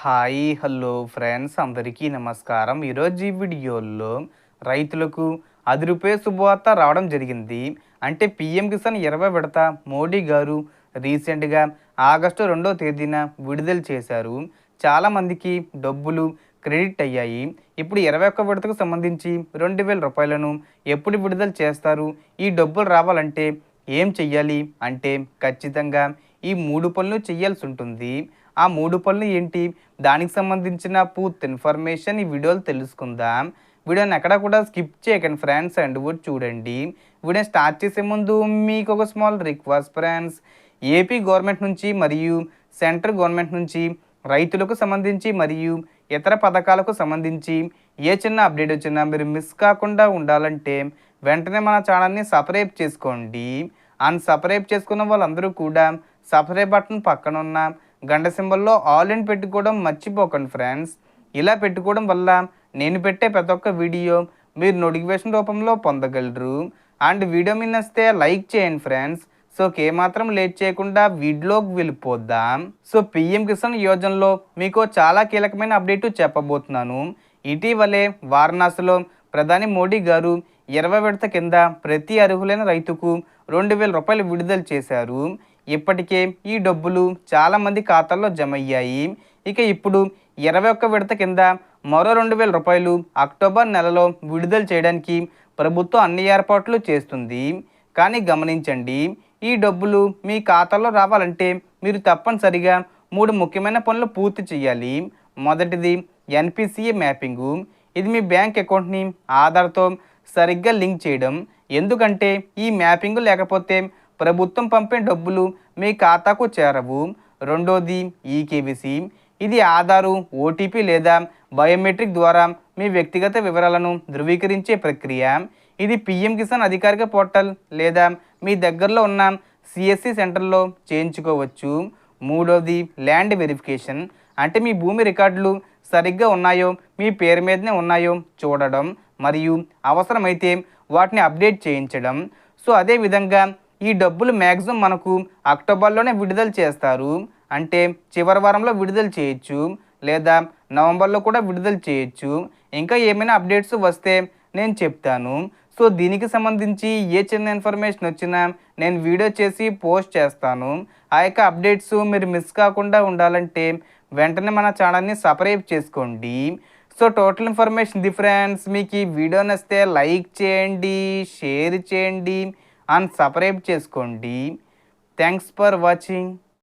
Hi hello friends అందరికీ నమస్కారం. ఈరోజు ఈ వీడియోలో రైతులకు రూ. 10 శుభవార్త రావడం జరిగింది. అంటే పీఎం కిసాన్ 20 విడత మోడీ గారు రీసెంట్గా ఆగస్టు 2వ తేదీన విడుదల చేశారు. చాలామందికి డబ్బులు క్రెడిట్ అయ్యాయి. ఇప్పుడు 21 విడతకు సంబంధించి 2,000 రూపాయలను ఎప్పుడు విడుదల చేస్తారు? ఈ డబ్బులు రావాలంటే ఏం చెయ్యాలి అంటే ఖచ్చితంగా ఈ 3 పనులు చేయాల్సి ఉంటుంది. ఆ 3 పనులు ఏంటి? దానికి సంబంధించిన పూర్తి ఇన్ఫర్మేషన్ ఈ వీడియోలో తెలుసుకుందాం. వీడియోని ఎక్కడ కూడా స్కిప్ చేయకండి ఫ్రెండ్స్, అండ్ కూడా చూడండి. వీడియో స్టార్ట్ చేసే ముందు మీకు ఒక small request friends. AP government నుంచి మరియు సెంట్రల్ గవర్నమెంట్ నుంచి రైతులకు సంబంధించి మరియు ఇతర పథకాలకు సంబంధించి ఏ చిన్న అప్డేట్ వచ్చినా మీరు మిస్ కాకుండా ఉండాలంటే వెంటనే మన ఛానల్ని సబ్స్క్రైబ్ చేసుకోండి. అండ్ సబ్స్క్రైబ్ చేసుకున్న వాళ్ళందరూ కూడా సబ్స్క్రైబ్ బటన్ పక్కన ఉన్న గంట సింబల్లో ఆల్ ఇన్ పెట్టుకోవడం మర్చిపోకండి ఫ్రెండ్స్. ఇలా పెట్టుకోవడం వల్ల నేను పెట్టే ప్రతి ఒక్క వీడియో మీరు నోటిఫికేషన్ రూపంలో పొందగలరు. అండ్ వీడియో మీద నచ్చితే లైక్ చేయండి ఫ్రెండ్స్. సో ఏమాత్రం లేట్ చేయకుండా వీడియోకి వెళ్ళిపోద్దాం. సో పిఎం కిసాన్ యోజనలో మీకు చాలా కీలకమైన అప్డేట్ చెప్పబోతున్నాను. ఇటీవలే వారణాసిలో ప్రధాని మోడీ గారు 20 విడత కింద ప్రతి అర్హులైన రైతుకు 2,000 రూపాయలు విడుదల చేశారు. ఇప్పటికే ఈ డబ్బులు చాలామంది ఖాతాల్లో జమ అయ్యాయి. ఇక ఇప్పుడు 21 విడత కింద మరో 2,000 రూపాయలు అక్టోబర్ నెలలో విడుదల చేయడానికి ప్రభుత్వం అన్ని ఏర్పాట్లు చేస్తుంది. కానీ గమనించండి, ఈ డబ్బులు మీ ఖాతాలో రావాలంటే మీరు తప్పనిసరిగా 3 ముఖ్యమైన పనులు పూర్తి చేయాలి. మొదటిది ఎన్పిసిఏ మ్యాపింగు. ఇది మీ బ్యాంక్ అకౌంట్ని ఆధార్తో సరిగ్గా లింక్ చేయడం. ఎందుకంటే ఈ మ్యాపింగ్ లేకపోతే ప్రభుత్వం పంపే డబ్బులు మీ ఖాతాకు చేరవు. రెండోది ఈకేవీసీ. ఇది ఆధారు, ఓటీపీ లేదా బయోమెట్రిక్ ద్వారా మీ వ్యక్తిగత వివరాలను ధృవీకరించే ప్రక్రియ. ఇది పిఎం కిసాన్ అధికారిక పోర్టల్ లేదా మీ దగ్గరలో ఉన్న సిఎస్సి సెంటర్లో చేయించుకోవచ్చు. మూడోది ల్యాండ్ వెరిఫికేషన్. అంటే మీ భూమి రికార్డులు సరిగ్గా ఉన్నాయో, మీ పేరు మీదనే ఉన్నాయో చూడడం మరియు అవసరమైతే వాటిని అప్డేట్ చేయించడం. సో అదేవిధంగా ఈ డబ్బులు మ్యాక్సిమం మనకు అక్టోబర్లోనే విడుదల చేస్తారు. అంటే చివరి వారంలో విడుదల చేయొచ్చు లేదా నవంబర్లో కూడా విడుదల చేయొచ్చు. ఇంకా ఏమైనా అప్డేట్స్ వస్తే నేను చెప్తాను. సో దీనికి సంబంధించి ఏ చిన్న ఇన్ఫర్మేషన్ వచ్చినా నేను వీడియో చేసి పోస్ట్ చేస్తాను. ఆ యొక్క అప్డేట్స్ మీరు మిస్ కాకుండా ఉండాలంటే వెంటనే మన ఛానల్ని సబ్స్క్రైబ్ చేసుకోండి. So total information friends. మీకు ఈ వీడియో నచ్చితే లైక్ చేయండి, షేర్ చేయండి అండ్ సబ్స్క్రైబ్ చేసుకోండి. Thanks for watching.